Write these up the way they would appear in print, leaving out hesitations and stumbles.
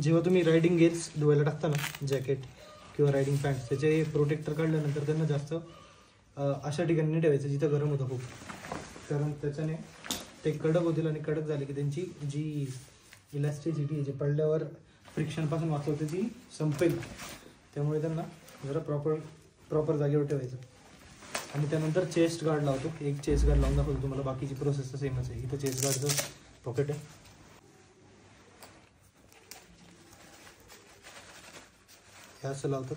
जेव्हा तुम्ही riding gears धुवायला टाकता ना, जॅकेट किंवा रायडिंग पॅन्ट, त्याचे प्रोटेक्टर काढल्यानंतर त्यांना जास्त अशा ठिकाणी नाही ठेवायचं जिथं गरम होतं खूप, कारण त्याच्याने ते कडक होतील आणि कडक झाले की त्यांची जी इलॅस्टिसिटी जे पडल्यावर फ्रिक्शनपासून वाचवते ती संपेल. त्यामुळे त्यांना जरा प्रॉपर जागेवर ठेवायचं. आणि त्यानंतर चेस्ट गार्ड लावतो. एक चेस्ट गार्ड लावून दाखवतो तुम्हाला. बाकीची प्रोसेस तर सेमच आहे. इथं चेस्ट गार्डचं पॉकेट आहे. हे असं लावतात.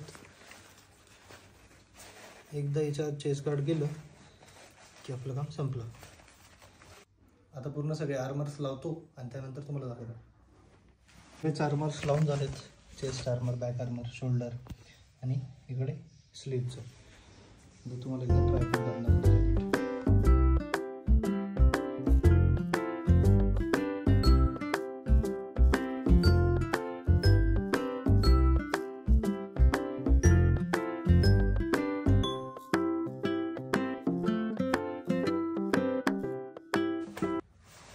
एकदा याच्यात चेस्ट गार्ड गेलं की आपलं काम संपलं. आता पूर्ण सगळे आर्मर्स लावतो आणि त्यानंतर तुम्हाला दाखवतो. हेच आर्मर्स लावून झालेत. Chest armour, back armour, shoulder आणि इकडे स्लीवचं. तर तुम्हाला एकदा ट्राय करून दाखवतो.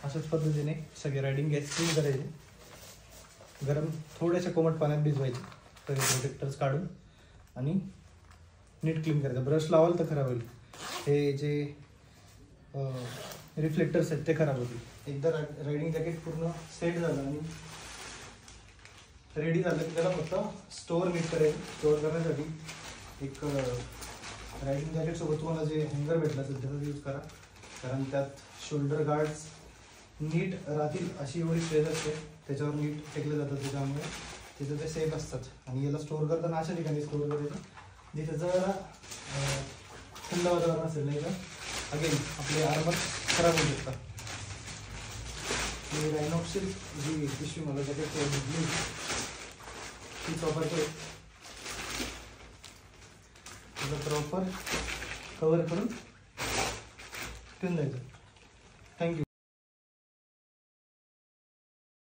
अशाच पद्धतीने सगळे रायडिंग गॅस क्लीन करायचे. गरम थोड्याशा कोमट पाण्यात भिजवायचे सगळे प्रोटेक्टर्स काढून आणि नीट क्लीन करायचं. ब्रश लावाल तर खराब होईल. हे जे रिफ्लेक्टर्स आहेत ते खराब होतील. एकदा रायडिंग जॅकेट पूर्ण सेट झालं आणि रेडी झालं की त्याला फक्त स्टोअर नीट करायचं. स्टोअर करण्यासाठी एक रायडिंग जॅकेटसोबत तुम्हाला जे हँगर भेटलं असेल त्याचा यूज करा, कारण त्यात शोल्डर गार्ड्स नीट राहतील अशी एवढी स्पेस असते. त्याच्यावर नीट टेकले जातात, त्याच्यामुळे तिथं ते सेफ असतात. आणि याला स्टोअर करताना अशा ठिकाणी स्टोअर करायचं जिथे जरा थंड वातावरण असेल, नाही तर अगेन आपले आर्मर खराब होऊ शकतात. मी रायनॉक्सची जी पिशवी मला जॅकेट घेतली तीच वापरतो. त्याचं प्रॉपर कवर करून ठेवून द्यायचं. थँक्यू.